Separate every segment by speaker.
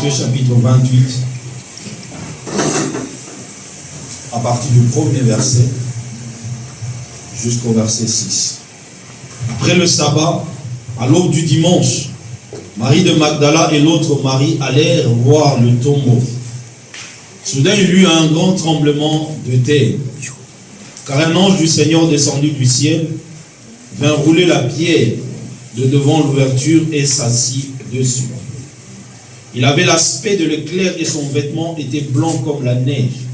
Speaker 1: Matthieu chapitre 28, à partir du premier verset jusqu'au verset 6. Après le sabbat, à l'aube du dimanche, Marie de Magdala et l'autre Marie allèrent voir le tombeau. Soudain, il y eut un grand tremblement de terre, car un ange du Seigneur descendu du ciel vint rouler la pierre de devant l'ouverture et s'assit dessus. Il avait l'aspect de l'éclair et son vêtement était blanc comme la neige.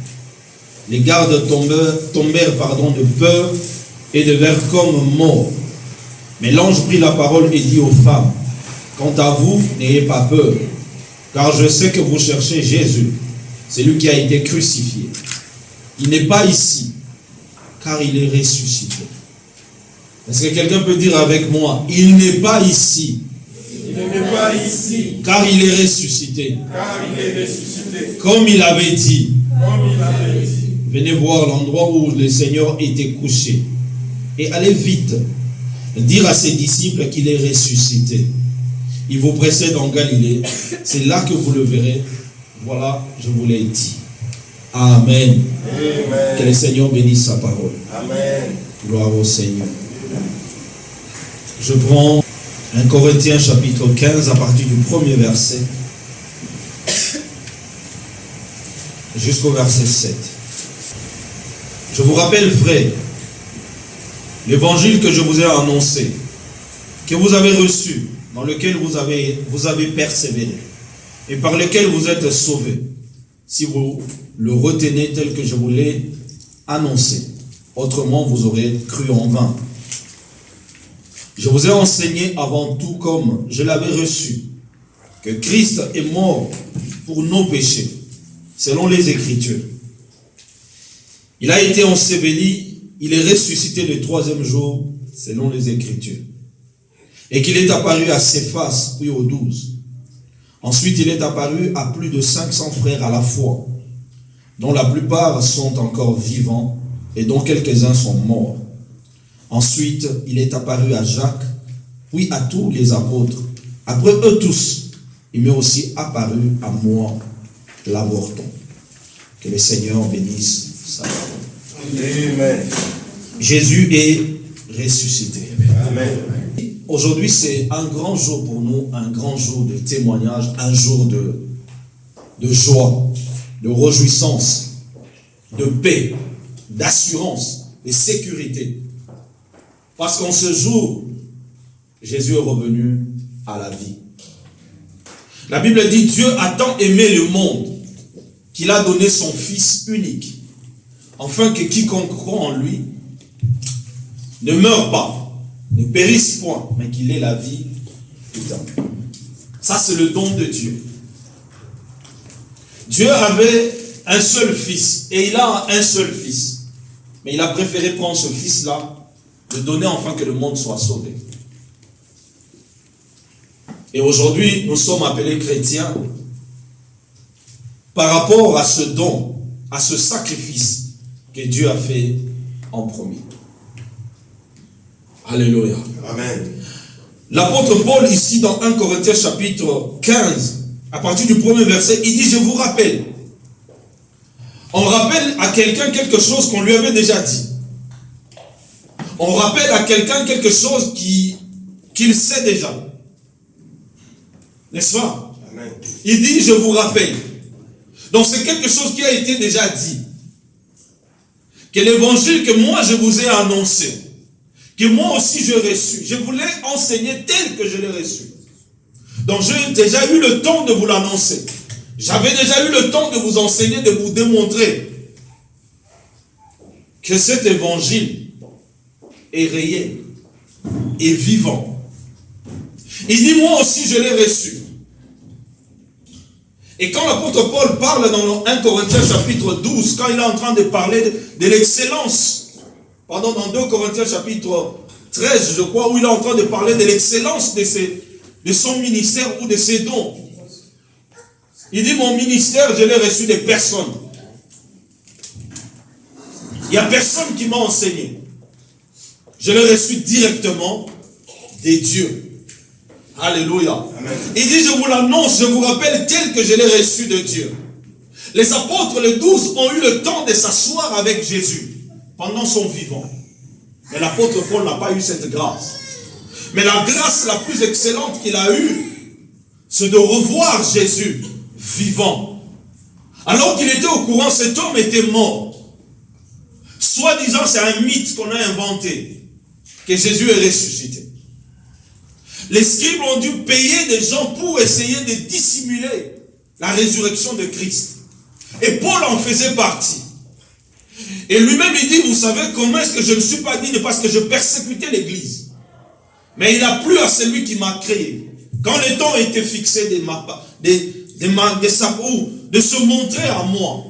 Speaker 1: Les gardes tombèrent de peur et devinrent comme morts. Mais l'ange prit la parole et dit aux femmes, « Quant à vous, n'ayez pas peur, car je sais que vous cherchez Jésus, celui qui a été crucifié. Il n'est pas ici, car il est ressuscité. » Est-ce que quelqu'un peut dire avec moi, « Il n'est pas ici,
Speaker 2: il n'est pas ici,
Speaker 1: car il est ressuscité. »
Speaker 2: Car il est ressuscité.
Speaker 1: Comme il avait dit.
Speaker 2: Comme il avait dit.
Speaker 1: Venez voir l'endroit où le Seigneur était couché. Et allez vite dire à ses disciples qu'il est ressuscité. Il vous précède en Galilée. C'est là que vous le verrez. Voilà, je vous l'ai dit. Amen.
Speaker 2: Amen.
Speaker 1: Que le Seigneur bénisse sa parole.
Speaker 2: Amen.
Speaker 1: Gloire au Seigneur. Je prends 1 Corinthiens chapitre 15 à partir du premier verset jusqu'au verset 7. Je vous rappelle, frères, l'évangile que je vous ai annoncé, que vous avez reçu, dans lequel vous avez persévéré, et par lequel vous êtes sauvés, si vous le retenez tel que je vous l'ai annoncé. Autrement, vous aurez cru en vain. Je vous ai enseigné avant tout comme je l'avais reçu, que Christ est mort pour nos péchés, selon les Écritures. Il a été enseveli, il est ressuscité le troisième jour, selon les Écritures. Et qu'il est apparu à Céphas, puis aux 12. Ensuite, il est apparu à plus de 500 frères à la fois, dont la plupart sont encore vivants et dont quelques-uns sont morts. Ensuite, il est apparu à Jacques, puis à tous les apôtres. Après eux tous, il m'est aussi apparu à moi, l'avorton. Que le Seigneur bénisse sa parole.
Speaker 2: Amen.
Speaker 1: Jésus est ressuscité.
Speaker 2: Amen.
Speaker 1: Aujourd'hui, c'est un grand jour pour nous, un grand jour de témoignage, un jour de joie, de réjouissance, de paix, d'assurance, de sécurité. Parce qu'en ce jour, Jésus est revenu à la vie. La Bible dit, Dieu a tant aimé le monde qu'il a donné son Fils unique, afin que quiconque croit en lui ne meure pas, ne périsse point, mais qu'il ait la vie éternelle. Ça, c'est le don de Dieu. Dieu avait un seul fils, et il a un seul fils. Mais il a préféré prendre ce fils-là, le donner afin que le monde soit sauvé. Et aujourd'hui, nous sommes appelés chrétiens par rapport à ce don, à ce sacrifice que Dieu a fait en premier. Alléluia.
Speaker 2: Amen.
Speaker 1: L'apôtre Paul, ici dans 1 Corinthiens chapitre 15, à partir du premier verset, il dit, je vous rappelle. On rappelle à quelqu'un quelque chose qu'on lui avait déjà dit. On rappelle à quelqu'un quelque chose qu'il sait déjà. N'est-ce pas?
Speaker 2: Amen.
Speaker 1: Il dit, je vous rappelle. Donc c'est quelque chose qui a été déjà dit. Que l'évangile que moi je vous ai annoncé, que moi aussi j'ai reçu, je vous l'ai enseigné tel que je l'ai reçu. Donc j'ai déjà eu le temps de vous l'annoncer. J'avais déjà eu le temps de vous enseigner, de vous démontrer que cet évangile est réel, est vivant. Il dit, moi aussi je l'ai reçu. Et quand l'apôtre Paul parle dans 1 Corinthiens chapitre 12, quand il est en train de parler de l'excellence, pardon, dans 2 Corinthiens chapitre 13, je crois, où il est en train de parler de l'excellence de son ministère ou de ses dons. Il dit, mon ministère, je l'ai reçu de personne. Il n'y a personne qui m'a enseigné. Je l'ai reçu directement des dieux. Alléluia.
Speaker 2: Amen.
Speaker 1: Il dit, je vous l'annonce, je vous rappelle tel que je l'ai reçu de Dieu. Les apôtres, les 12, ont eu le temps de s'asseoir avec Jésus pendant son vivant. Mais l'apôtre Paul n'a pas eu cette grâce. Mais la grâce la plus excellente qu'il a eue, c'est de revoir Jésus vivant. Alors qu'il était au courant, cet homme était mort. Soi-disant, c'est un mythe qu'on a inventé, que Jésus est ressuscité. Les scribes ont dû payer des gens pour essayer de dissimuler la résurrection de Christ. Et Paul en faisait partie. Et lui-même, il dit, vous savez comment est-ce que je ne suis pas digne? Parce que je persécutais l'église. Mais il a plu à celui qui m'a créé. Quand le temps était fixé de se montrer à moi.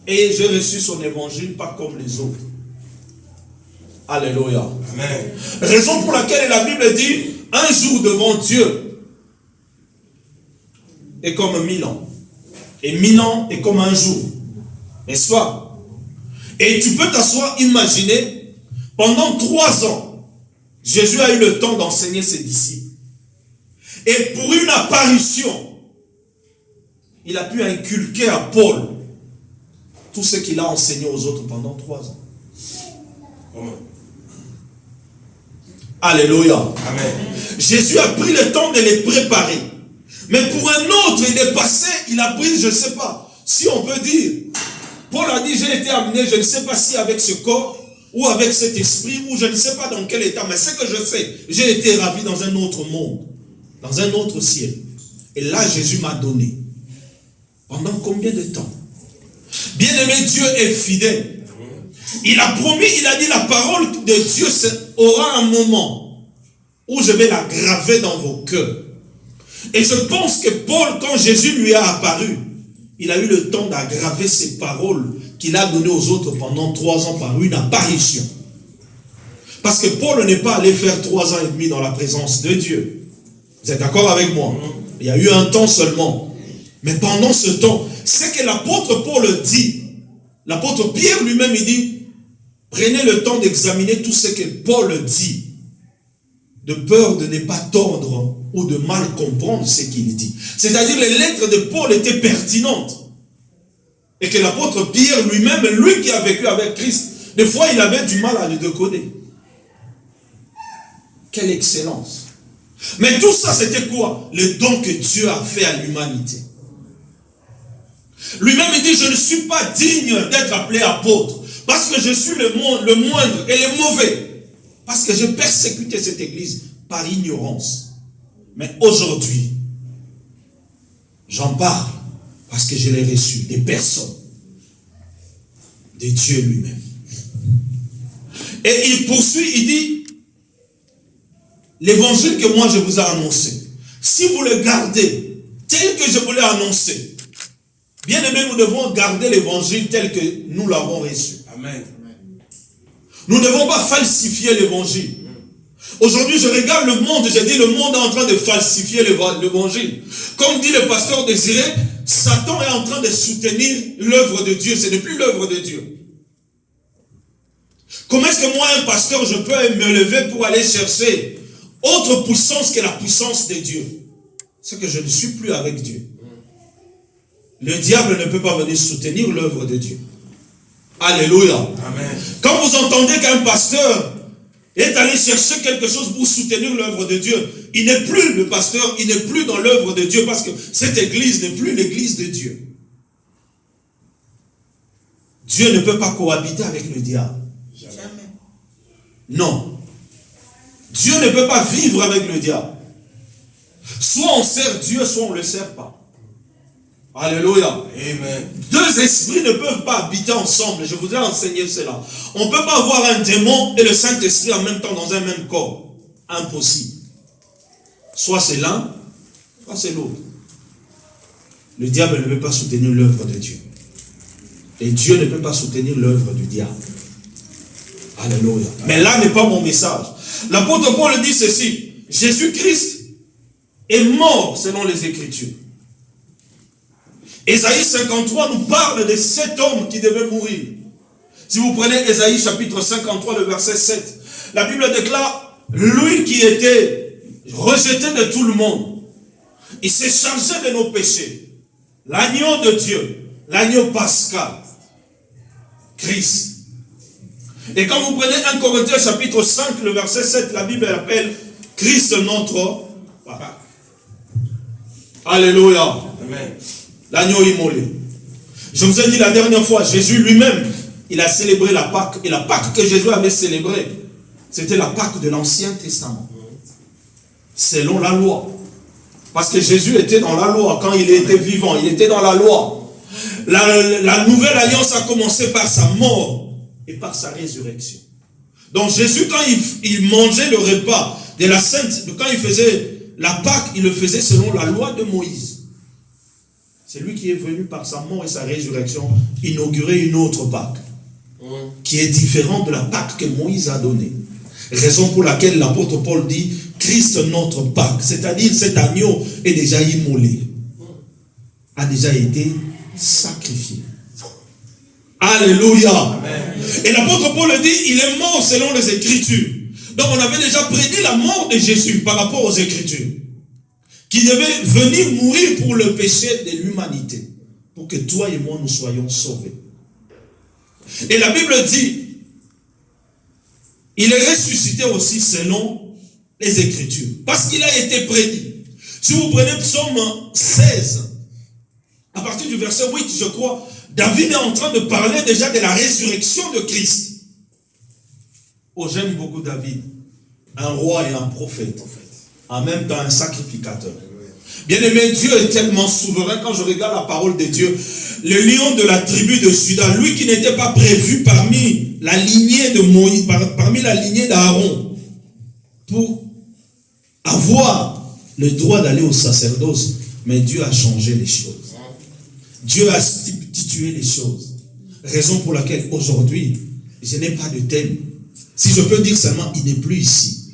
Speaker 1: Et j'ai reçu son évangile, pas comme les autres. Alléluia.
Speaker 2: Amen.
Speaker 1: Raison pour laquelle la Bible dit, un jour devant Dieu est comme 1000 ans. Et 1000 ans est comme un jour. N'est-ce pas? Et tu peux t'asseoir, imaginer, pendant 3 ans, Jésus a eu le temps d'enseigner ses disciples. Et pour une apparition, il a pu inculquer à Paul tout ce qu'il a enseigné aux autres pendant 3 ans.
Speaker 2: Amen.
Speaker 1: Alléluia.
Speaker 2: Amen.
Speaker 1: Jésus a pris le temps de les préparer. Mais pour un autre, il est passé, il a pris, je ne sais pas, si on peut dire, Paul a dit, j'ai été amené, je ne sais pas si avec ce corps, ou avec cet esprit, ou je ne sais pas dans quel état, mais ce que je sais, j'ai été ravi dans un autre monde, dans un autre ciel. Et là, Jésus m'a donné. Pendant combien de temps? Bien-aimé, Dieu est fidèle. Il a promis, il a dit, la parole de Dieu aura un moment où je vais la graver dans vos cœurs. Et je pense que Paul, quand Jésus lui a apparu, il a eu le temps d'aggraver ces paroles qu'il a données aux autres pendant 3 ans par une apparition. Parce que Paul n'est pas allé faire 3 ans et demi dans la présence de Dieu. Vous êtes d'accord avec moi? Il y a eu un temps seulement. Mais pendant ce temps, c'est que l'apôtre Paul dit, l'apôtre Pierre lui-même, il dit, prenez le temps d'examiner tout ce que Paul dit, de peur de ne pas tordre ou de mal comprendre ce qu'il dit. C'est-à-dire les lettres de Paul étaient pertinentes. Et que l'apôtre Pierre lui-même, lui qui a vécu avec Christ, des fois il avait du mal à le décoder. Quelle excellence. Mais tout ça c'était quoi? Le don que Dieu a fait à l'humanité. Lui-même il dit, je ne suis pas digne d'être appelé apôtre, parce que je suis le moindre et le mauvais. Parce que je persécutais cette église par ignorance. Mais aujourd'hui, j'en parle parce que je l'ai reçu des personnes, de Dieu lui-même. Et il poursuit, il dit, l'évangile que moi je vous ai annoncé, si vous le gardez tel que je vous l'ai annoncé, bien aimé, nous devons garder l'évangile tel que nous l'avons reçu.
Speaker 2: Amen.
Speaker 1: Nous ne devons pas falsifier l'évangile. Aujourd'hui, je regarde le monde, j'ai dit le monde est en train de falsifier l'évangile. Comme dit le pasteur Désiré, Satan est en train de soutenir l'œuvre de Dieu. Ce n'est plus l'œuvre de Dieu. Comment est-ce que moi, un pasteur, je peux me lever pour aller chercher autre puissance que la puissance de Dieu? C'est que je ne suis plus avec Dieu. Le diable ne peut pas venir soutenir l'œuvre de Dieu. Alléluia.
Speaker 2: Amen.
Speaker 1: Quand vous entendez qu'un pasteur est allé chercher quelque chose pour soutenir l'œuvre de Dieu, il n'est plus le pasteur, il n'est plus dans l'œuvre de Dieu, parce que cette église n'est plus l'église de Dieu. Dieu ne peut pas cohabiter avec le diable.
Speaker 2: Jamais.
Speaker 1: Non. Dieu ne peut pas vivre avec le diable. Soit on sert Dieu, soit on ne le sert pas. Alléluia.
Speaker 2: Amen.
Speaker 1: 2 esprits ne peuvent pas habiter ensemble. Je vous ai enseigné cela. On ne peut pas avoir un démon et le Saint-Esprit en même temps dans un même corps. Impossible. Soit c'est l'un, soit c'est l'autre. Le diable ne peut pas soutenir l'œuvre de Dieu. Et Dieu ne peut pas soutenir l'œuvre du diable. Alléluia. Mais là n'est pas mon message. L'apôtre Paul dit ceci. Jésus-Christ est mort selon les Écritures. Ésaïe 53 nous parle de cet homme qui devait mourir. Si vous prenez Ésaïe chapitre 53, le verset 7, la Bible déclare, lui qui était rejeté de tout le monde. Il s'est chargé de nos péchés. L'agneau de Dieu, l'agneau pascal, Christ. Et quand vous prenez 1 Corinthiens chapitre 5, le verset 7, la Bible appelle Christ notre Pâque. Alléluia.
Speaker 2: Amen.
Speaker 1: L'agneau immolé. Je vous ai dit la dernière fois, Jésus lui-même, il a célébré la Pâque. Et la Pâque que Jésus avait célébrée, c'était la Pâque de l'Ancien Testament. Selon la loi. Parce que Jésus était dans la loi quand il était vivant. Il était dans la loi. La nouvelle alliance a commencé par sa mort et par sa résurrection. Donc Jésus, quand il mangeait le repas de la Sainte, quand il faisait la Pâque, il le faisait selon la loi de Moïse. C'est lui qui est venu par sa mort et sa résurrection inaugurer une autre Pâque qui est différente de la Pâque que Moïse a donnée. Raison pour laquelle l'apôtre Paul dit Christ notre Pâque, c'est-à-dire cet agneau est déjà immolé, a déjà été sacrifié. Alléluia. Amen. Et l'apôtre Paul dit il est mort selon les Écritures. Donc on avait déjà prédit la mort de Jésus par rapport aux Écritures, qui devait venir mourir pour le péché de l'humanité, pour que toi et moi nous soyons sauvés. Et la Bible dit il est ressuscité aussi selon les Écritures, parce qu'il a été prédit. Si vous prenez Psaume 16, à partir du verset 8, je crois, David est en train de parler déjà de la résurrection de Christ. Oh, j'aime beaucoup David, un roi et un prophète, en même temps un sacrificateur. Bien-aimé, Dieu est tellement souverain. Quand je regarde la parole de Dieu, le lion de la tribu de Juda, lui qui n'était pas prévu parmi la lignée de Moïse, parmi la lignée d'Aaron, pour avoir le droit d'aller au sacerdoce, mais Dieu a changé les choses. Dieu a substitué les choses. Raison pour laquelle aujourd'hui, je n'ai pas de thème. Si je peux dire seulement, il n'est plus ici.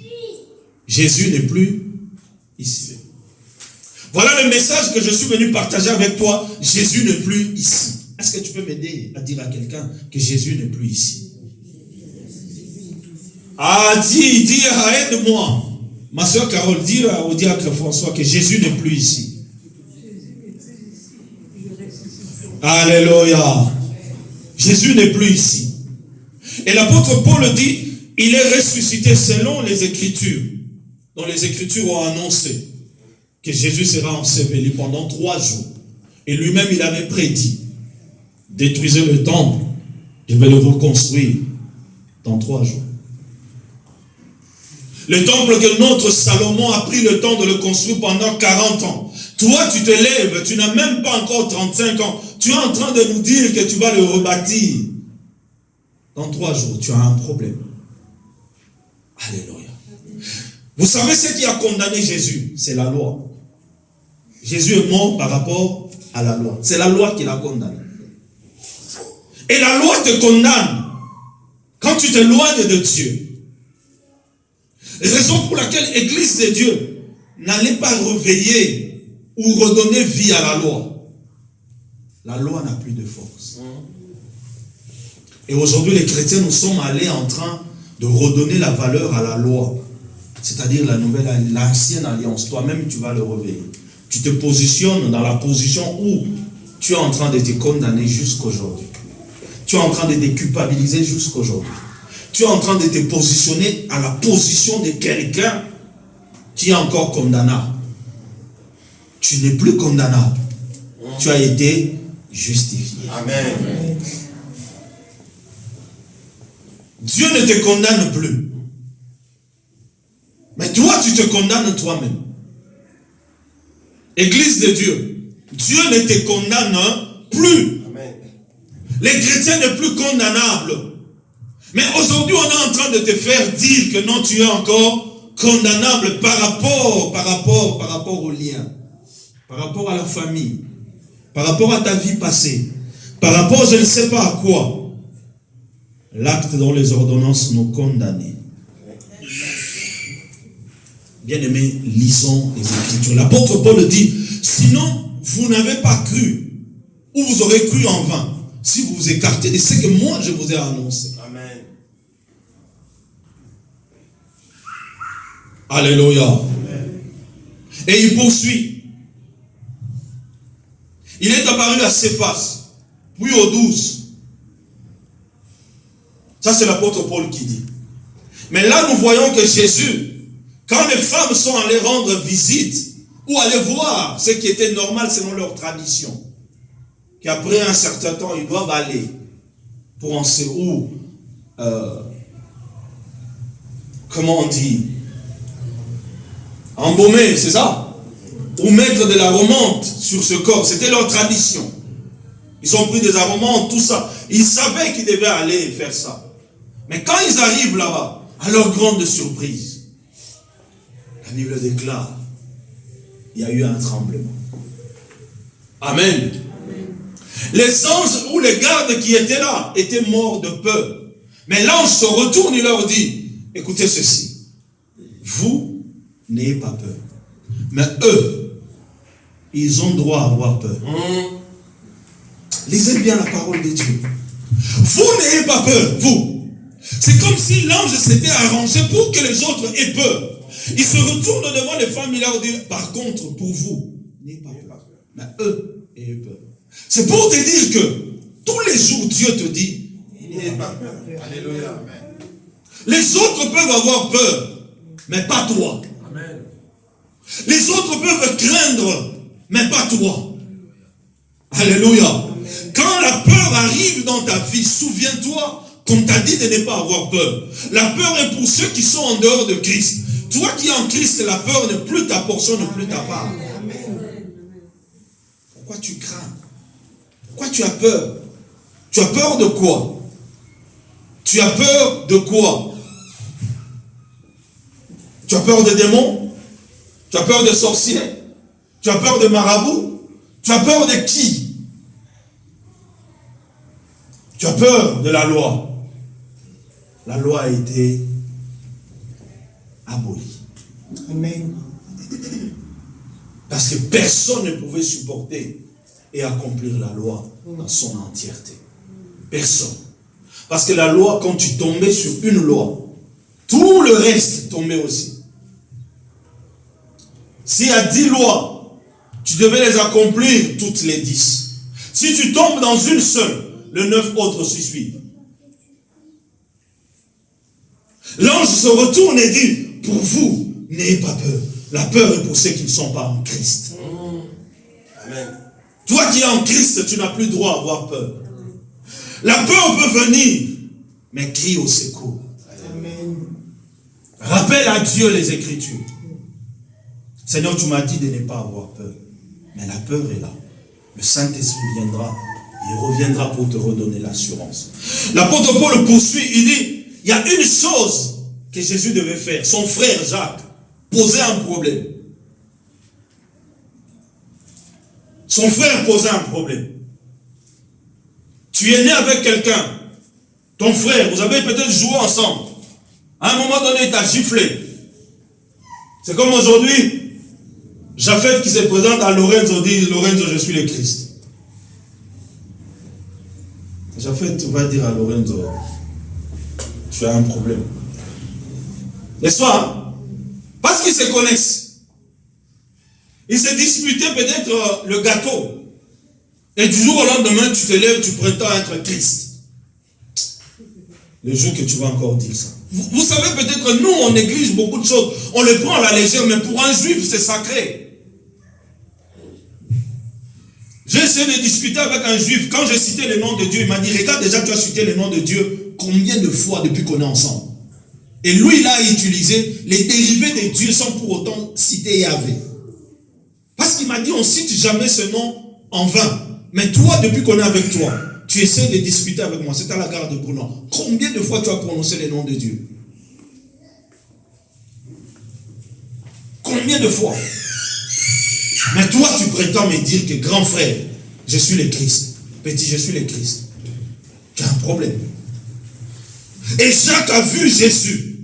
Speaker 1: Jésus n'est plus ici. Voilà le message que je suis venu partager avec toi. Jésus n'est plus ici. Est-ce que tu peux m'aider à dire à quelqu'un que Jésus n'est plus ici? Ah, dis, aide-moi. Ma soeur Carole, dis au diacre François que Jésus n'est plus ici. Alléluia. Jésus n'est plus ici. Et l'apôtre Paul dit, il est ressuscité selon les Écritures. Donc les Écritures ont annoncé que Jésus sera enseveli pendant 3 jours. Et lui-même, il avait prédit, détruisez le temple, je vais le reconstruire dans 3 jours. Le temple que notre Salomon a pris le temps de le construire pendant 40 ans. Toi, tu te lèves, tu n'as même pas encore 35 ans. Tu es en train de nous dire que tu vas le rebâtir. Dans 3 jours, tu as un problème. Alléluia. Vous savez ce qui a condamné Jésus? C'est la loi. Jésus est mort par rapport à la loi. C'est la loi qui l'a condamné. Et la loi te condamne quand tu t'éloignes de Dieu. Raison pour laquelle l'Église de Dieu n'allait pas réveiller ou redonner vie à la loi. La loi n'a plus de force. Et aujourd'hui, les chrétiens, nous sommes allés en train de redonner la valeur à la loi. C'est-à-dire l'ancienne alliance. Toi-même, tu vas le réveiller. Tu te positionnes dans la position où tu es en train de te condamner jusqu'aujourd'hui. Tu es en train de te culpabiliser jusqu'aujourd'hui. Tu es en train de te positionner à la position de quelqu'un qui est encore condamnable. Tu n'es plus condamnable. Tu as été justifié.
Speaker 2: Amen.
Speaker 1: Dieu ne te condamne plus. Mais toi, tu te condamnes toi-même. Église de Dieu, Dieu ne te condamne plus.
Speaker 2: Amen.
Speaker 1: Les chrétiens ne sont plus condamnables. Mais aujourd'hui, on est en train de te faire dire que non, tu es encore condamnable par rapport au lien, par rapport à la famille, par rapport à ta vie passée, par rapport je ne sais pas à quoi. L'acte dont les ordonnances nous condamnent. Bien-aimés, lisons les Écritures. L'apôtre Paul dit, sinon, vous n'avez pas cru, ou vous aurez cru en vain, si vous vous écartez de ce que moi je vous ai annoncé.
Speaker 2: Amen.
Speaker 1: Alléluia. Amen. Et il poursuit. Il est apparu à Céphas, puis aux 12. Ça, c'est l'apôtre Paul qui dit. Mais là, nous voyons que Jésus, quand les femmes sont allées rendre visite, ou aller voir ce qui était normal selon leur tradition, qu'après un certain temps, ils doivent aller pour en se où, comment on dit, embaumer, c'est ça? Ou mettre de l'aromantes sur ce corps, c'était leur tradition. Ils ont pris des aromantes, tout ça. Ils savaient qu'ils devaient aller faire ça. Mais quand ils arrivent là-bas, à leur grande surprise, la Bible déclare, il y a eu un tremblement. Amen. Les anges ou les gardes qui étaient là étaient morts de peur. Mais l'ange se retourne et leur dit, écoutez ceci, vous n'ayez pas peur. Mais eux, ils ont droit à avoir peur. Lisez bien la parole de Dieu. Vous n'ayez pas peur, vous. C'est comme si l'ange s'était arrangé pour que les autres aient peur. Il se retourne devant les femmes, il leur dit, par contre, pour vous, n'ayez pas peur. Mais eux, ayez peur. C'est pour te dire que tous les jours, Dieu te dit, n'ayez pas peur. Alléluia. Les autres peuvent avoir peur, mais pas toi. Amen. Les autres peuvent craindre, mais pas toi. Alléluia. Amen. Quand la peur arrive dans ta vie, souviens-toi qu'on t'a dit de ne pas avoir peur. La peur est pour ceux qui sont en dehors de Christ. Toi qui es en Christ, la peur n'est plus ta portion, n'est plus ta part. Pourquoi tu crains? Pourquoi tu as peur? Tu as peur de quoi? Tu as peur de quoi? Tu as peur des démons? Tu as peur des sorciers? Tu as peur des marabouts? Tu as peur de qui? Tu as peur de la loi. La loi a été abolie. Amen. Parce que personne ne pouvait supporter et accomplir la loi dans son entièreté. Personne. Parce que la loi, quand tu tombais sur une loi, tout le reste tombait aussi. S'il y a 10 lois, tu devais les accomplir toutes les 10. Si tu tombes dans une seule, les 9 autres s'y suivent. L'ange se retourne et dit, pour vous, n'ayez pas peur. La peur est pour ceux qui ne sont pas en Christ. Amen. Toi qui es en Christ, tu n'as plus droit à avoir peur. La peur peut venir, mais crie au secours. Amen. Rappelle à Dieu les Écritures. Seigneur, tu m'as dit de ne pas avoir peur. Mais la peur est là. Le Saint-Esprit viendra. Il reviendra pour te redonner l'assurance. L'apôtre Paul poursuit, il dit, il y a une chose que Jésus devait faire. Son frère Jacques posait un problème. Son frère posait un problème. Tu es né avec quelqu'un. Ton frère, vous avez peut-être joué ensemble. À un moment donné, il t'a giflé. C'est comme aujourd'hui, Japheth qui se présente à Lorenzo dit, Lorenzo, je suis le Christ. Japheth va dire à Lorenzo, tu as un problème. N'est-ce pas? Parce qu'ils se connaissent. Ils se disputaient peut-être le gâteau. Et du jour au lendemain, tu te lèves, tu prétends être Christ. Le jour que tu vas encore dire ça. Vous savez peut-être, nous, on néglige beaucoup de choses. On les prend à la légère, mais pour un juif, c'est sacré. J'ai essayé de discuter avec un juif. Quand j'ai cité le nom de Dieu, il m'a dit, regarde déjà, tu as cité le nom de Dieu combien de fois depuis qu'on est ensemble. Et lui, il a utilisé les dérivés de Dieu sans pour autant citer Yahvé. Parce qu'il m'a dit, on ne cite jamais ce nom en vain. Mais toi, depuis qu'on est avec toi, tu essaies de discuter avec moi. C'est à la gare de Bruno. Combien de fois tu as prononcé le nom de Dieu? Combien de fois? Mais toi, tu prétends me dire que grand frère, je suis le Christ. Petit, je suis le Christ. Tu as un problème. Et Jacques a vu Jésus.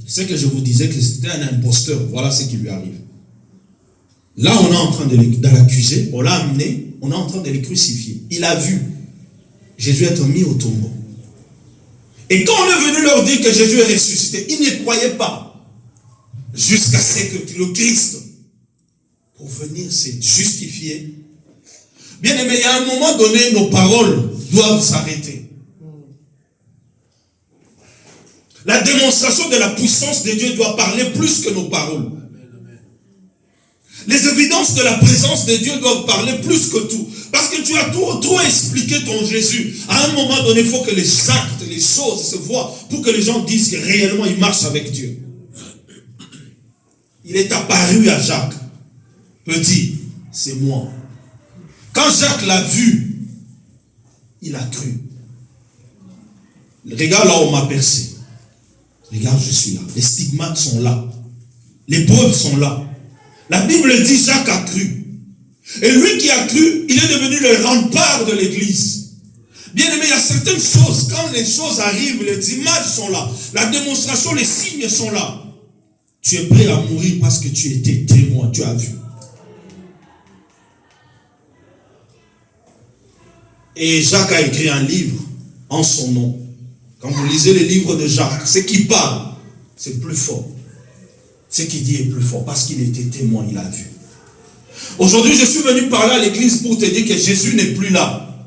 Speaker 1: C'est que je vous disais que c'était un imposteur. Voilà ce qui lui arrive. Là, on est en train de l'accuser. On l'a amené. On est en train de le crucifier. Il a vu Jésus être mis au tombeau. Et quand on est venu leur dire que Jésus est ressuscité, ils ne croyaient pas. Jusqu'à ce que le Christ pour venir se justifier. Bien aimé, il y a un moment donné, nos paroles doivent s'arrêter. La démonstration de la puissance de Dieu doit parler plus que nos paroles. Les évidences de la présence de Dieu doivent parler plus que tout. Parce que tu as trop expliqué ton Jésus. À un moment donné, il faut que les actes, les choses se voient pour que les gens disent que réellement ils marchent avec Dieu. Il est apparu à Jacques. Petit, c'est moi. Quand Jacques l'a vu, il a cru. Regarde là où on m'a percé. Regarde, je suis là. Les stigmates sont là. Les preuves sont là. La Bible dit Jacques a cru. Et lui qui a cru, il est devenu le rempart de l'église. Bien aimé, il y a certaines choses, quand les choses arrivent, les images sont là. La démonstration, les signes sont là. Tu es prêt à mourir parce que tu étais témoin, tu as vu. Et Jacques a écrit un livre en son nom. Quand vous lisez les livres de Jacques, ce qui parle, c'est plus fort. Ce qu'il dit est plus fort parce qu'il était témoin, il a vu. Aujourd'hui, je suis venu parler à l'église pour te dire que Jésus n'est plus là,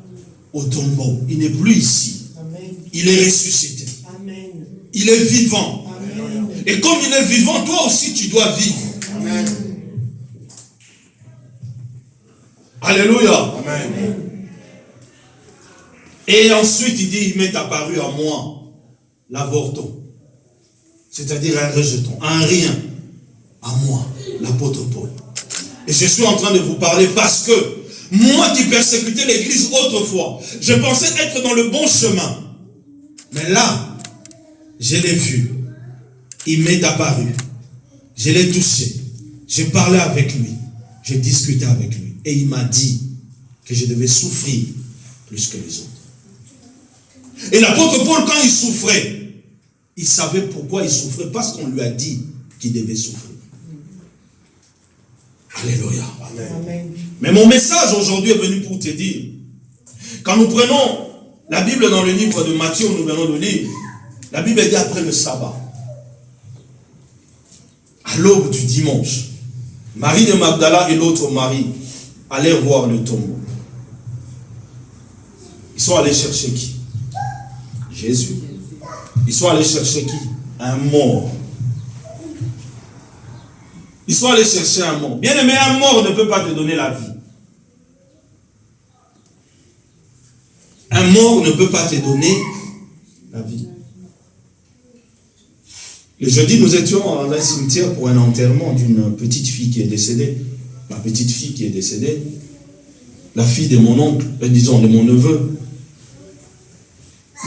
Speaker 1: au tombeau. Il n'est plus ici.
Speaker 3: Amen.
Speaker 1: Il est ressuscité.
Speaker 3: Amen.
Speaker 1: Il est vivant.
Speaker 3: Amen.
Speaker 1: Et comme il est vivant, toi aussi tu dois vivre.
Speaker 2: Amen.
Speaker 1: Alléluia.
Speaker 2: Amen.
Speaker 1: Et ensuite, il dit, il m'est apparu à moi, l'avorton. C'est-à-dire un rejeton, un rien. À moi, l'apôtre Paul. Et je suis en train de vous parler parce que moi qui persécutais l'église autrefois, je pensais être dans le bon chemin. Mais là, je l'ai vu. Il m'est apparu. Je l'ai touché. J'ai parlé avec lui. J'ai discuté avec lui. Et il m'a dit que je devais souffrir plus que les autres. Et l'apôtre Paul, quand il souffrait, il savait pourquoi il souffrait, parce qu'on lui a dit qu'il devait souffrir. Alléluia.
Speaker 3: Amen.
Speaker 1: Mais mon message aujourd'hui est venu pour te dire, quand nous prenons la Bible dans le livre de Matthieu, nous venons de lire, la Bible dit après le sabbat, à l'aube du dimanche, Marie de Magdala et l'autre Marie allèrent voir le tombeau. Ils sont allés chercher qui? Jésus. Ils sont allés chercher qui? Un mort. Ils sont allés chercher un mort. Bien aimé, un mort ne peut pas te donner la vie. Un mort ne peut pas te donner la vie. Le jeudi, nous étions dans un cimetière pour un enterrement d'une petite fille qui est décédée. Ma petite fille qui est décédée. La fille de mon oncle, disons de mon neveu.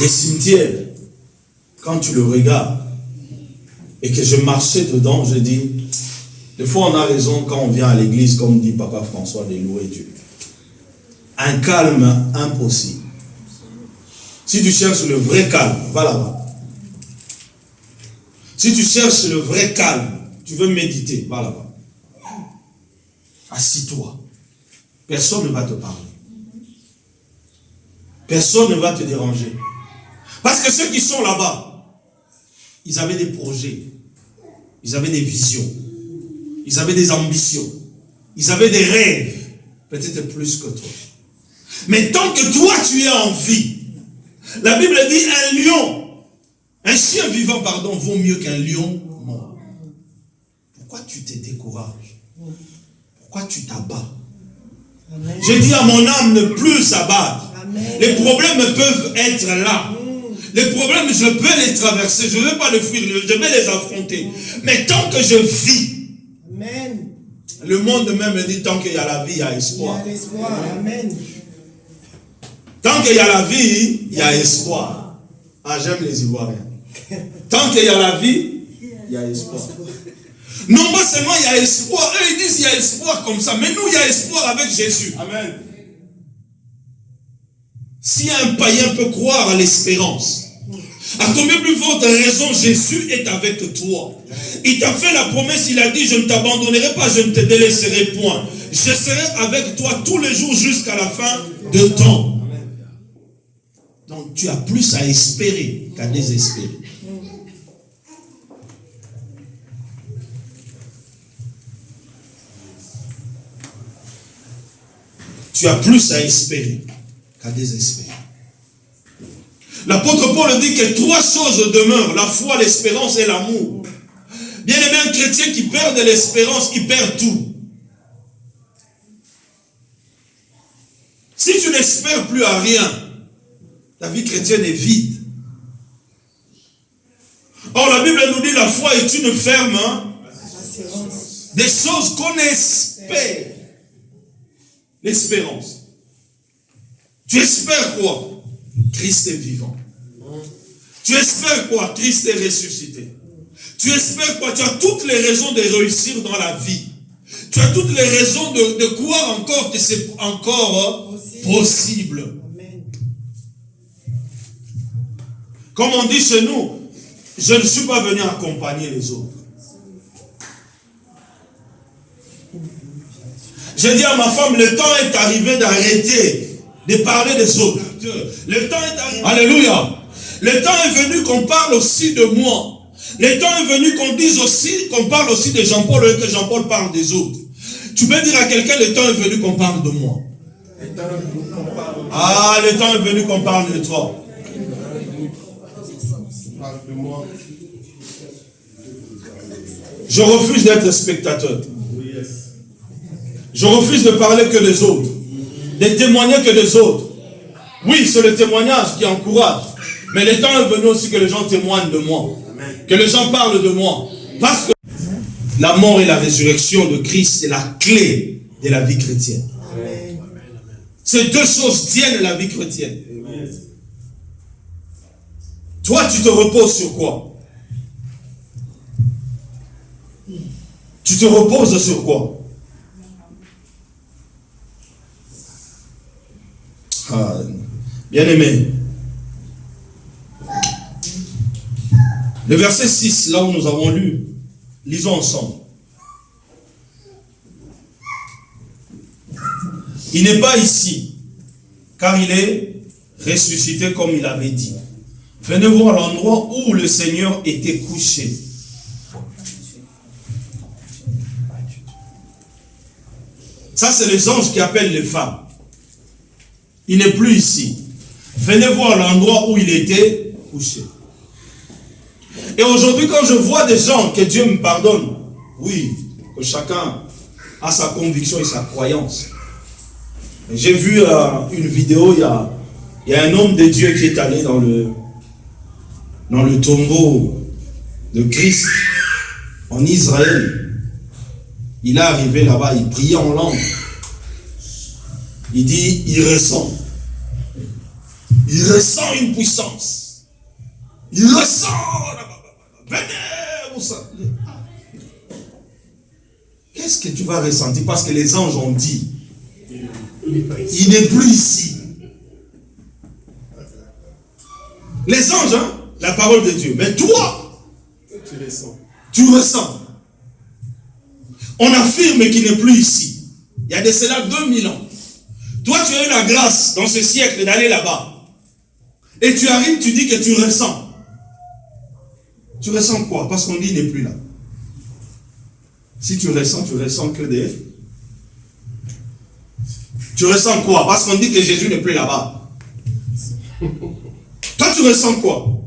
Speaker 1: Les cimetières, quand tu le regardes, et que je marchais dedans, je dis, des fois on a raison quand on vient à l'église, comme dit Papa François, de louer Dieu. Un calme impossible. Si tu cherches le vrai calme, va là-bas. Si tu cherches le vrai calme, tu veux méditer, va là-bas. Assis-toi. Personne ne va te parler. Personne ne va te déranger. Parce que ceux qui sont là-bas, ils avaient des projets, ils avaient des visions, ils avaient des ambitions, ils avaient des rêves, peut-être plus que toi. Mais tant que toi tu es en vie, la Bible dit un chien vivant, vaut mieux qu'un lion mort. Pourquoi tu te décourages? Pourquoi tu t'abats? Je dis à mon âme, ne plus s'abattre. Les problèmes peuvent être là. Les problèmes, je peux les traverser, je ne vais pas les fuir, je vais les affronter. Mais tant que je vis,
Speaker 3: Amen.
Speaker 1: Le monde même dit, tant qu'il y a la vie, il y a espoir.
Speaker 3: Il y a l'espoir. Amen.
Speaker 1: Tant qu'il y a la vie, il y a espoir. Ah, j'aime les Ivoiriens. Tant qu'il y a la vie, il y a espoir. Non pas seulement il y a espoir, eux ils disent il y a espoir comme ça, mais nous il y a espoir avec Jésus. Amen. Si un païen peut croire à l'espérance, à combien plus forte raison Jésus est avec toi. Il t'a fait la promesse, il a dit, je ne t'abandonnerai pas, je ne te délaisserai point. Je serai avec toi tous les jours jusqu'à la fin de temps. Donc tu as plus à espérer qu'à désespérer. tu as plus à espérer qu'à désespérer. L'apôtre Paul dit que 3 choses demeurent, la foi, l'espérance et l'amour. Bien aimé, un chrétien qui perd de l'espérance, il perd tout. Si tu n'espères plus à rien, ta vie chrétienne est vide. Or, la Bible nous dit la foi est une ferme des choses qu'on espère. L'espérance. Tu espères quoi? Christ est vivant. Tu espères quoi? Christ est ressuscité. Tu espères quoi? Tu as toutes les raisons de réussir dans la vie. Tu as toutes les raisons de croire encore que c'est encore possible. Comme on dit chez nous, je ne suis pas venu accompagner les autres. J'ai dit à ma femme, le temps est arrivé d'arrêter de parler des autres. Le temps est arrivé. Alléluia. Le temps est venu qu'on parle aussi de moi. Le temps est venu qu'on dise aussi, qu'on parle aussi de Jean-Paul et que Jean-Paul parle des autres. Tu peux dire à quelqu'un, le temps est venu qu'on parle de moi. Ah, le temps est venu qu'on parle de toi. Je refuse d'être spectateur. Je refuse de parler que des autres. De témoigner que des autres. Oui, c'est le témoignage qui encourage. Mais le temps est venu aussi que les gens témoignent de moi. Que les gens parlent de moi. Parce que la mort et la résurrection de Christ, c'est la clé de la vie chrétienne. Ces 2 choses tiennent la vie chrétienne. Toi, tu te reposes sur quoi? Tu te reposes sur quoi? Ah, bien aimé. Le verset 6, là où nous avons lu, lisons ensemble. Il n'est pas ici, car il est ressuscité comme il avait dit. Venez voir l'endroit où le Seigneur était couché. Ça, c'est les anges qui appellent les femmes. Il n'est plus ici. Venez voir l'endroit où il était couché. Et aujourd'hui, quand je vois des gens, que Dieu me pardonne, oui, que chacun a sa conviction et sa croyance. J'ai vu une vidéo, il y a un homme de Dieu qui est allé dans le tombeau de Christ en Israël. Il est arrivé là-bas, il priait en langue. Il dit, il ressent une puissance. Il ressent. Venez, vous savez. Qu'est-ce que tu vas ressentir? Parce que les anges ont dit, il n'est plus ici. Les anges, hein, la parole de Dieu. Mais toi, tu ressens. On affirme qu'il n'est plus ici. Il y a de cela 2000 ans. Toi, tu as eu la grâce dans ce siècle d'aller là-bas. Et tu arrives, tu dis que tu ressens. Tu ressens quoi? Parce qu'on dit qu'il n'est plus là. Si tu ressens que des... Tu ressens quoi? Parce qu'on dit que Jésus n'est plus là-bas. Toi, tu ressens quoi?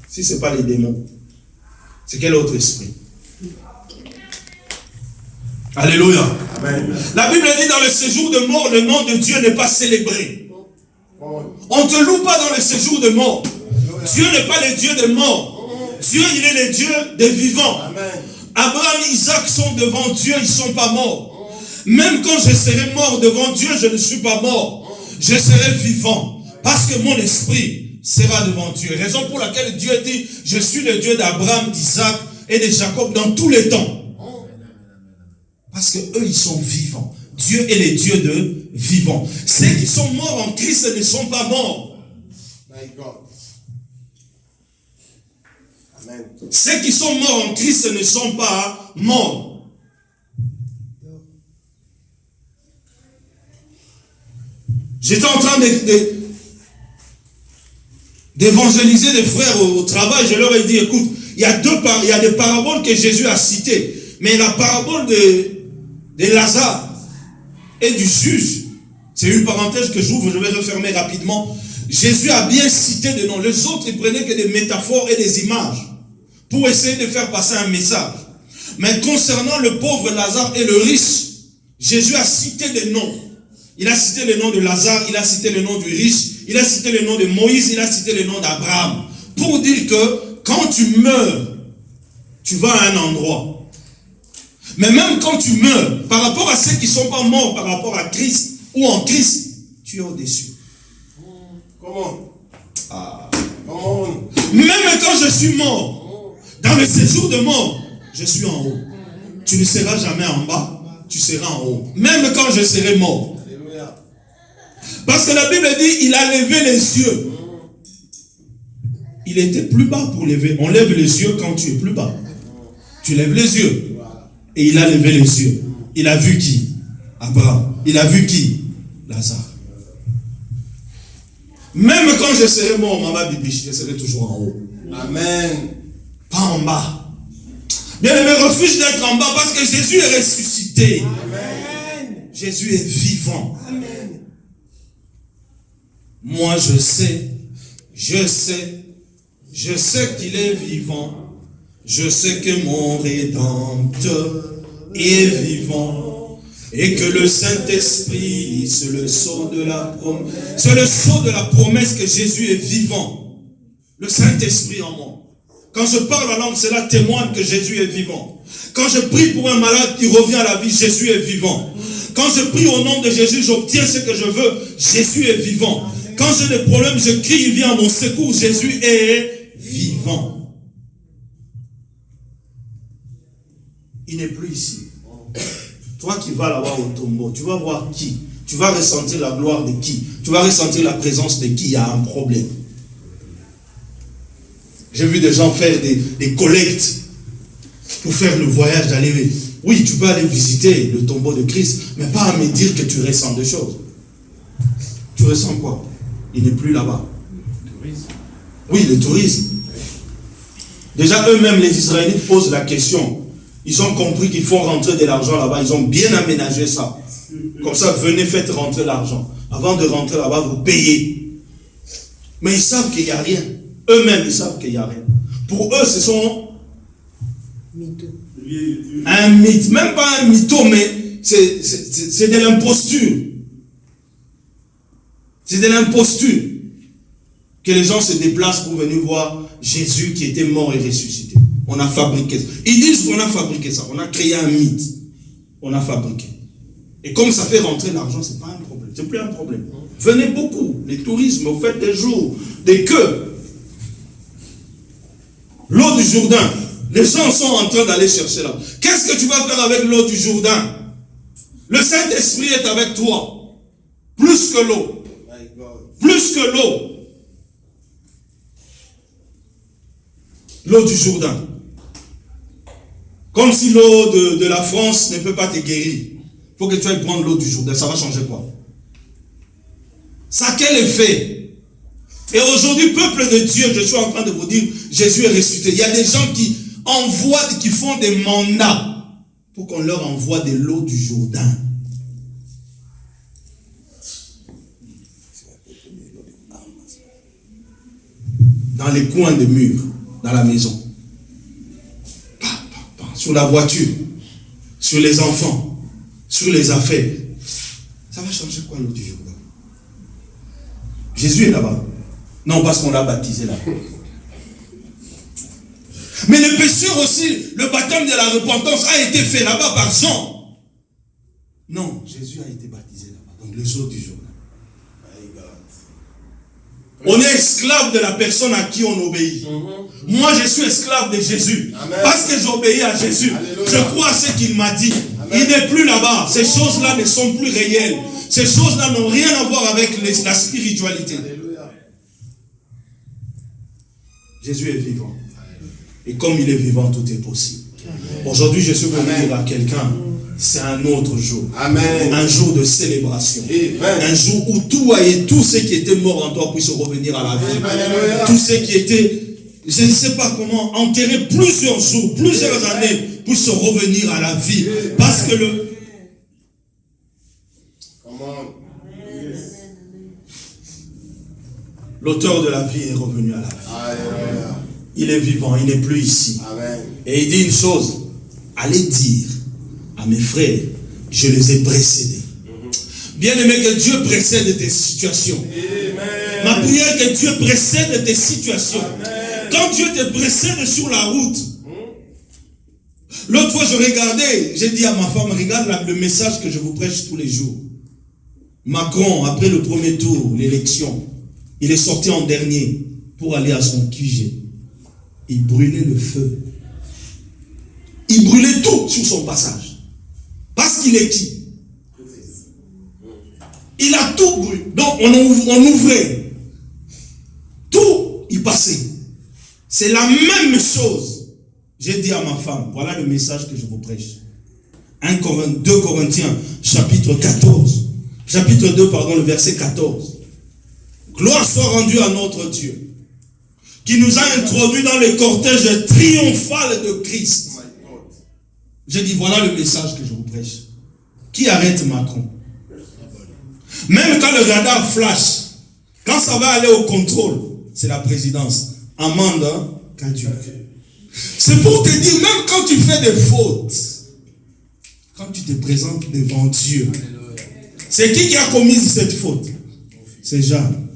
Speaker 1: Si ce n'est pas les démons, c'est quel autre esprit? Alléluia. Amen. La Bible dit dans le séjour de mort, le nom de Dieu n'est pas célébré. On ne te loue pas dans le séjour de mort. Dieu n'est pas le Dieu des morts. Dieu, il est le Dieu des vivants. Amen. Abraham et Isaac sont devant Dieu, ils ne sont pas morts. Même quand je serai mort devant Dieu, je ne suis pas mort. Je serai vivant. Parce que mon esprit sera devant Dieu. Raison pour laquelle Dieu dit, je suis le Dieu d'Abraham, d'Isaac et de Jacob dans tous les temps. Parce que eux, ils sont vivants. Dieu est le Dieu de vivants. Ceux qui sont morts en Christ ne sont pas morts. Amen. Ceux qui sont morts en Christ ne sont pas morts. J'étais en train d'évangéliser des frères au travail. Je leur ai dit, écoute, il y a des paraboles que Jésus a citées. Mais la parabole de de Lazare et du juge. C'est une parenthèse que j'ouvre, je vais refermer rapidement. Jésus a bien cité des noms. Les autres, ils prenaient que des métaphores et des images pour essayer de faire passer un message. Mais concernant le pauvre Lazare et le riche, Jésus a cité des noms. Il a cité le nom de Lazare, il a cité le nom du riche, il a cité le nom de Moïse, il a cité le nom d'Abraham. Pour dire que quand tu meurs, tu vas à un endroit. Mais même quand tu meurs, par rapport à ceux qui ne sont pas morts par rapport à Christ ou en Christ, tu es au-dessus.
Speaker 2: Comment?
Speaker 1: Comment? Même quand je suis mort, dans le séjour de mort, je suis en haut. Tu ne seras jamais en bas, tu seras en haut. Même quand je serai mort. Parce que la Bible dit, il a levé les yeux. Il était plus bas pour lever. On lève les yeux quand tu es plus bas. Tu lèves les yeux. Et il a levé les yeux. Il a vu qui? Abraham. Il a vu qui? Lazare. Même quand je serai mort, Maman Bibiche, je serai toujours en haut.
Speaker 2: Amen.
Speaker 1: Pas en bas. Bien aimé, refuse d'être en bas parce que Jésus est ressuscité.
Speaker 3: Amen.
Speaker 1: Jésus est vivant.
Speaker 3: Amen.
Speaker 1: Moi je sais qu'il est vivant. Je sais que mon Rédempteur est vivant. Et que le Saint-Esprit, c'est le sceau de la promesse. C'est le sceau de la promesse que Jésus est vivant. Le Saint-Esprit en moi. Quand je parle la langue, cela témoigne que Jésus est vivant. Quand je prie pour un malade qui revient à la vie, Jésus est vivant. Quand je prie au nom de Jésus, j'obtiens ce que je veux, Jésus est vivant. Quand j'ai des problèmes, je crie, il vient à mon secours, Jésus est vivant. Il n'est plus ici. Toi qui vas là-bas au tombeau, tu vas voir qui? Tu vas ressentir la gloire de qui? Tu vas ressentir la présence de qui? Il y a un problème. J'ai vu des gens faire des collectes pour faire le voyage d'aller. Oui, tu peux aller visiter le tombeau de Christ, mais pas à me dire que tu ressens des choses. Tu ressens quoi? Il n'est plus là-bas. Oui, le tourisme. Déjà, eux-mêmes, les Israélites posent la question. Ils ont compris qu'il faut rentrer de l'argent là-bas. Ils ont bien aménagé ça. Comme ça, venez, faites rentrer l'argent. Avant de rentrer là-bas, vous payez. Mais ils savent qu'il n'y a rien. Eux-mêmes, ils savent qu'il n'y a rien. Pour eux, ce sont un mythe. Même pas un mytho, mais c'est de l'imposture. C'est de l'imposture que les gens se déplacent pour venir voir Jésus qui était mort et ressuscité. On a fabriqué ça. Ils disent qu'on a fabriqué ça. On a créé un mythe. On a fabriqué. Et comme ça fait rentrer l'argent, c'est pas un problème. C'est plus un problème. Venez beaucoup. Les tourismes, vous faites des jours, des queues. L'eau du Jourdain. Les gens sont en train d'aller chercher là. Qu'est-ce que tu vas faire avec l'eau du Jourdain? Le Saint-Esprit est avec toi. Plus que l'eau. Plus que l'eau. L'eau du Jourdain. Comme si l'eau de la France ne peut pas te guérir. Il faut que tu ailles prendre l'eau du Jourdain. Ça va changer quoi? Ça a quel effet? Et aujourd'hui, peuple de Dieu, je suis en train de vous dire, Jésus est ressuscité. Il y a des gens qui envoient, qui font des mandats pour qu'on leur envoie de l'eau du Jourdain. Dans les coins de murs, dans la maison. Sur la voiture, sur les enfants, sur les affaires. Ça va changer quoi l'eau du Jourdain? Jésus est là-bas. Non, parce qu'on l'a baptisé là. Mais le pécheur aussi, le baptême de la repentance a été fait là-bas par Jean. Non, Jésus a été baptisé là-bas. Donc les eaux du Jourdain. On est esclave de la personne à qui on obéit. Moi, je suis esclave de Jésus. Amen. Parce que j'obéis à Jésus. Alléluia. Je crois à ce qu'il m'a dit. Amen. Il n'est plus là-bas. Ces choses-là ne sont plus réelles. Ces choses-là n'ont rien à voir avec la spiritualité. Alléluia. Jésus est vivant. Et comme il est vivant, tout est possible. Aujourd'hui, je suis venu dire à quelqu'un, c'est un autre jour. Amen. Un jour de célébration. Amen. Un jour où tout ce qui était mort en toi puisse revenir à la vie. Amen. Tout ce qui était, je ne sais pas comment, enterré plusieurs jours, plusieurs années, puisse revenir à la vie. Parce que L'auteur de la vie est revenu à la vie.
Speaker 2: Alléluia.
Speaker 1: Il est vivant, il n'est plus ici.
Speaker 2: Amen.
Speaker 1: Et il dit une chose, allez dire à mes frères, je les ai précédés. Bien-aimé, que Dieu précède tes situations.
Speaker 2: Amen.
Speaker 1: Ma prière, que Dieu précède tes situations.
Speaker 2: Amen.
Speaker 1: Quand Dieu te précède sur la route, l'autre fois je regardais, j'ai dit à ma femme, regarde le message que je vous prêche tous les jours. Macron, après le premier tour, l'élection, il est sorti en dernier pour aller à son QG. Il brûlait le feu. Il brûlait tout sur son passage. Parce qu'il est qui? Il a tout brûlé. Donc on ouvrait. Tout y passait. C'est la même chose. J'ai dit à ma femme, voilà le message que je vous prêche. 2 Corinthiens, chapitre 14. Chapitre 2, pardon, le verset 14. Gloire soit rendue à notre Dieu, qui nous a introduits dans le cortège triomphal de Christ. J'ai dit, voilà le message que je vous prêche. Qui arrête Macron? Même quand le radar flash, quand ça va aller au contrôle, c'est la présidence. Amende, Kadiuk. C'est pour te dire, même quand tu fais des fautes, quand tu te présentes devant Dieu, c'est qui a commis cette faute? C'est Jeanne.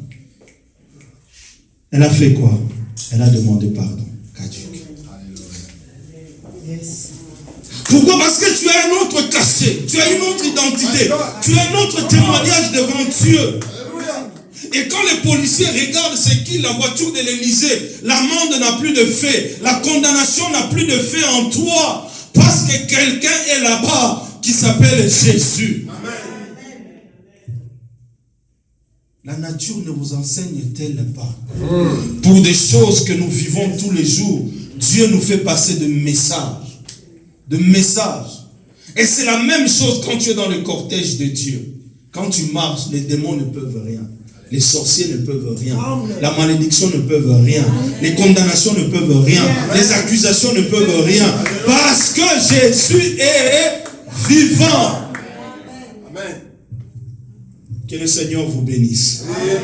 Speaker 1: Elle a fait quoi? Elle a demandé pardon. Kadiuk.
Speaker 3: Yes.
Speaker 1: Pourquoi? Parce que tu as un autre cachet, tu as une autre identité, tu as un autre témoignage devant Dieu. Et quand les policiers regardent c'est qui la voiture de l'Élysée, l'amende n'a plus de fait, la condamnation n'a plus de fait en toi, parce que quelqu'un est là-bas qui s'appelle Jésus. La nature ne vous enseigne-t-elle pas? Pour des choses que nous vivons tous les jours, Dieu nous fait passer de messages. De messages. Et c'est la même chose quand tu es dans le cortège de Dieu. Quand tu marches, les démons ne peuvent rien. Les sorciers ne peuvent rien. La malédiction ne peuvent rien. Les condamnations ne peuvent rien. Les accusations ne peuvent rien. Parce que Jésus est vivant.
Speaker 2: Amen.
Speaker 1: Que le Seigneur vous bénisse.
Speaker 2: Amen.